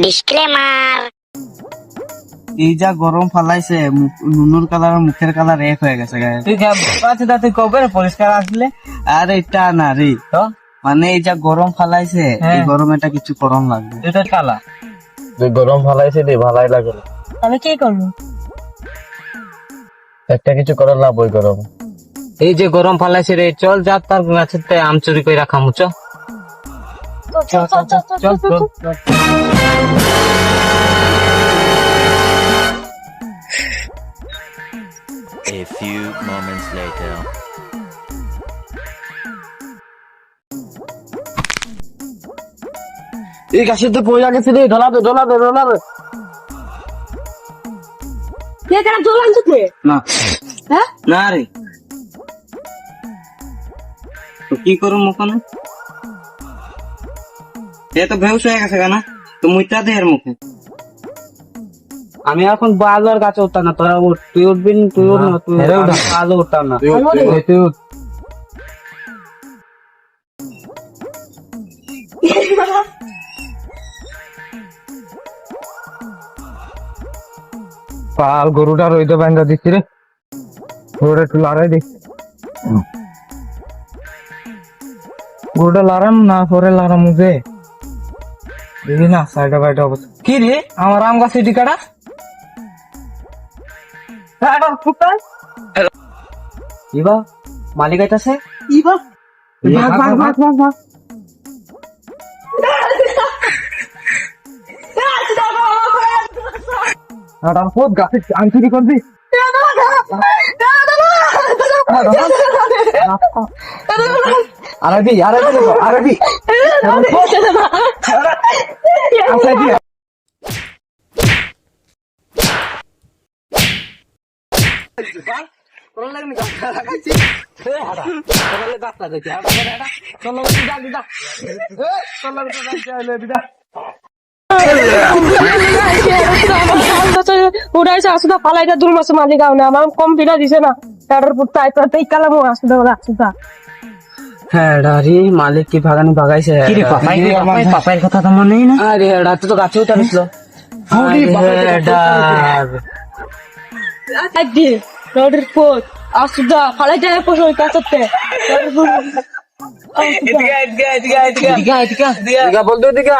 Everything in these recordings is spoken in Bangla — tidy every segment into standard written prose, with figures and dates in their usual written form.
ডিসক্লেমার। এই যা গরম ফালাইছে নুনুর কালার মুখের কালার এক হয়ে গেছে গায়ে। তুই তুই কবে পরিষ্কার আসলে? আর এটা না রে তো মানে এই যা গরম ফালাইছে এই গরমে এটা কিছু গরম লাগবে। এটা কালা তুই গরম ফালাইছে রে ভালাই লাগে না। আমি কি করবো? একটা কিছু করার লাভ ওই গরম। এই যে গরম ফালাইছে রে চল যা তার গাছের আম চুরি করে রাখামু চল চল চল চল চল চল চল। A few moments later. এই গাছের তো পয়সা গেছে রে ঢলাবে কে কেন জল আনছিস? না হ্যাঁ না রে তো কি করুম ওখানে? এ তো বেহুশ হয়ে গেছে কেন? তো মুইটা দে এর মুখে। আমি এখন বাজার গাছে উঠতাম না, তোরা উঠ, তুই উঠবি না, তুই উঠ না, তুই আজও উঠতাম না, তুই উঠ। পাল গরুটা রইতে বান্ধা দিচ্ছি রে, গরুটা একটু লড়াই দিচ্ছি। গরুটা লড়াম না পরে লড়াম মুখে দেখি না সাইডে বাইডে অবস্থা। কি রে আমার আম গাছ টিকাটা ইবা মালিক আইতাছে। ইবা ভাগ ভাগ ভাগ ভাগ ভাগ। বহুত গাছে আম চুরি করবি? আরবি উড়াইছে আসুদা ফালাইটা দূর মাসে মালিক না আমার কম পিড়া দিছে না তার পুত্র আইতে কালাম আসুদা বলে আসুদা। হ্যাঁ রে মালিক কি ভাগানি ভাগাইছে? কি রে পাপাইর কথা তো মনে নেই না? আরে এডা তো গাছে উঠাইছিল। আদি রোডের পর আসুদা ফালাইটা পয়সা কাছতে বলতো দিকা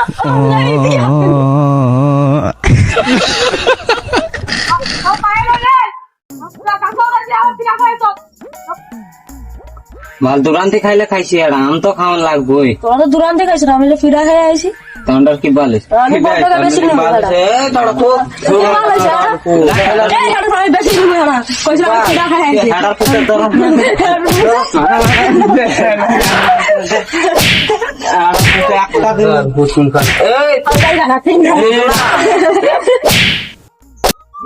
মাল দুরান্তে খাইলে খাইছি আর আম তো খাওয়ান লাগবোই। তোরা তো দূরান থেকে আইছিস আমি ফিরা খেয়ে আইছি তন্ডার কি বালিশ আমি বড় বেশি না বেশি না কইছিলাম ফিরা খেয়ে আইছি হাড়ার পুতে ধর আর পুতে একটা দিন বুঝুন খান এই পালাই না তিন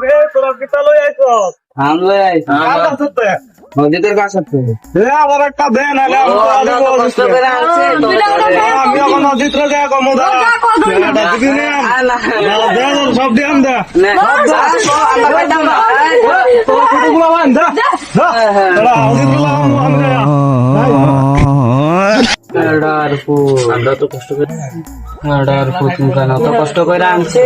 রে তোরা কিতা লই আইছো? আম লই আই কাল আসতে নদীদের গাছ আছে এ আবার একটা দেন আলে কষ্ট করে আনছে আমি এখন নদীতে যাই কমদা এটা দিবি না দেন সব দিন দে আমরা পাইতাম না তোর ছোটগুলো বান দা তোরা নদীগুলো আমরা আমরা তো কষ্ট করে কষ্ট করে আনছে